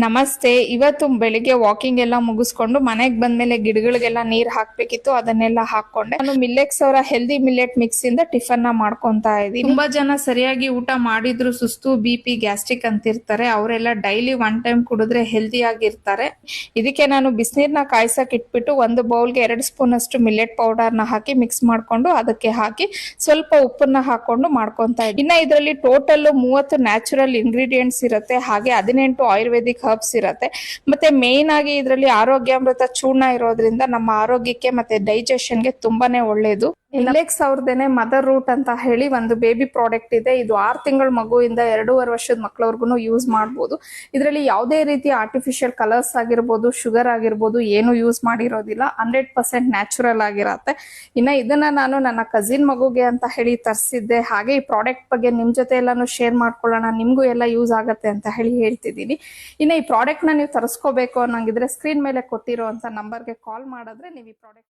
ನಮಸ್ತೆ. ಇವತ್ತು ಬೆಳಿಗ್ಗೆ ವಾಕಿಂಗ್ ಎಲ್ಲ ಮುಗಿಸ್ಕೊಂಡು ಮನೆಗೆ ಬಂದ್ಮೇಲೆ ಗಿಡಗಳಿಗೆಲ್ಲ ನೀರ್ ಹಾಕ್ಬೇಕಿತ್ತು, ಅದನ್ನೆಲ್ಲ ಹಾಕೊಂಡೆ. ನಾನು ಮಿಲ್ಲೆಕ್ಸ್ ಅವರ ಹೆಲ್ದಿ ಮಿಲ್ಲೆಟ್ ಮಿಕ್ಸ್ ಇಂದ ಟಿಫನ್ ನ ಮಾಡ್ಕೊಂತಾ ಇದೀನಿ. ತುಂಬಾ ಜನ ಸರಿಯಾಗಿ ಊಟ ಮಾಡಿದ್ರು ಸುಸ್ತು, BP, ಗ್ಯಾಸ್ಟ್ರಿಕ್ ಅಂತಿರ್ತಾರೆ. ಅವರೆಲ್ಲ ಡೈಲಿ 1 ಟೈಮ್ ಕುಡಿದ್ರೆ ಹೆಲ್ದಿ ಆಗಿರ್ತಾರೆ. ಇದಕ್ಕೆ ನಾನು ಬಿಸಿನೀರ್ನ ಕಾಯ್ಸಕ್ ಇಟ್ಬಿಟ್ಟು 1 ಬೌಲ್ಗೆ 2 ಸ್ಪೂನ್ ಅಷ್ಟು ಮಿಲ್ಲೆಟ್ ಪೌಡರ್ ನ ಹಾಕಿ ಮಿಕ್ಸ್ ಮಾಡ್ಕೊಂಡು ಅದಕ್ಕೆ ಹಾಕಿ ಸ್ವಲ್ಪ ಉಪ್ಪನ್ನ ಹಾಕೊಂಡು ಮಾಡ್ಕೊಂತಾ ಇದ್ದೀನಿ. ಇನ್ನ ಇದರಲ್ಲಿ ಟೋಟಲ್ 30 ನ್ಯಾಚುರಲ್ ಇಂಗ್ರೀಡಿಯೆಂಟ್ಸ್ ಇರುತ್ತೆ, ಹಾಗೆ 18 ಆಯುರ್ವೇದಿಕ್ ಹರ್ಬ್ಸ್ ಇರುತ್ತೆ. ಮತ್ತೆ ಮೇನ್ ಆಗಿ ಇದರಲ್ಲಿ ಆರೋಗ್ಯಾಮೃತ ಚೂರ್ಣ ಇರೋದ್ರಿಂದ ನಮ್ಮ ಆರೋಗ್ಯಕ್ಕೆ ಮತ್ತೆ ಡೈಜೆಷನ್ಗೆ ತುಂಬಾನೇ ಒಳ್ಳೇದು. ಮಿಲ್ಲೆಕ್ಸ್ ಅವ್ರದೇನೆ ಮದರ್ ರೂಟ್ ಅಂತ ಹೇಳಿ ಒಂದು ಬೇಬಿ ಪ್ರಾಡಕ್ಟ್ ಇದೆ. ಇದು 6 ತಿಂಗಳ ಮಗುವಿಂದ 2.5 ವರ್ಷದ ಮಕ್ಕಳವರೆಗೂ ಯೂಸ್ ಮಾಡಬಹುದು. ಇದರಲ್ಲಿ ಯಾವುದೇ ರೀತಿ ಆರ್ಟಿಫಿಷಿಯಲ್ ಕಲರ್ಸ್ ಆಗಿರ್ಬೋದು, ಶುಗರ್ ಆಗಿರ್ಬೋದು ಏನು ಯೂಸ್ ಮಾಡಿರೋದಿಲ್ಲ. 100% ನ್ಯಾಚುರಲ್ ಆಗಿರತ್ತೆ. ಇನ್ನ ಇದನ್ನ ನಾನು ನನ್ನ ಕಸಿನ್ ಮಗುಗೆ ಅಂತ ಹೇಳಿ ತರಿಸಿದ್ದೆ. ಹಾಗೆ ಈ ಪ್ರಾಡಕ್ಟ್ ಬಗ್ಗೆ ನಿಮ್ ಜೊತೆ ಎಲ್ಲಾನು ಶೇರ್ ಮಾಡ್ಕೊಳ್ಳೋಣ, ನಿಮ್ಗೂ ಎಲ್ಲ ಯೂಸ್ ಆಗತ್ತೆ ಅಂತ ಹೇಳಿ ಹೇಳ್ತಿದ್ದೀನಿ. ಇನ್ನ ಈ ಪ್ರಾಡಕ್ಟ್ ನ ನೀವು ತರಿಸ್ಕೋಬೇಕು ಅನ್ನೋಂಗಿದ್ರೆ ಸ್ಕ್ರೀನ್ ಮೇಲೆ ಕೊಟ್ಟಿರೋ ಅಂತ ನಂಬರ್ಗೆ ಕಾಲ್ ಮಾಡಿದ್ರೆ ನೀವು ಈ ಪ್ರಾಡಕ್ಟ್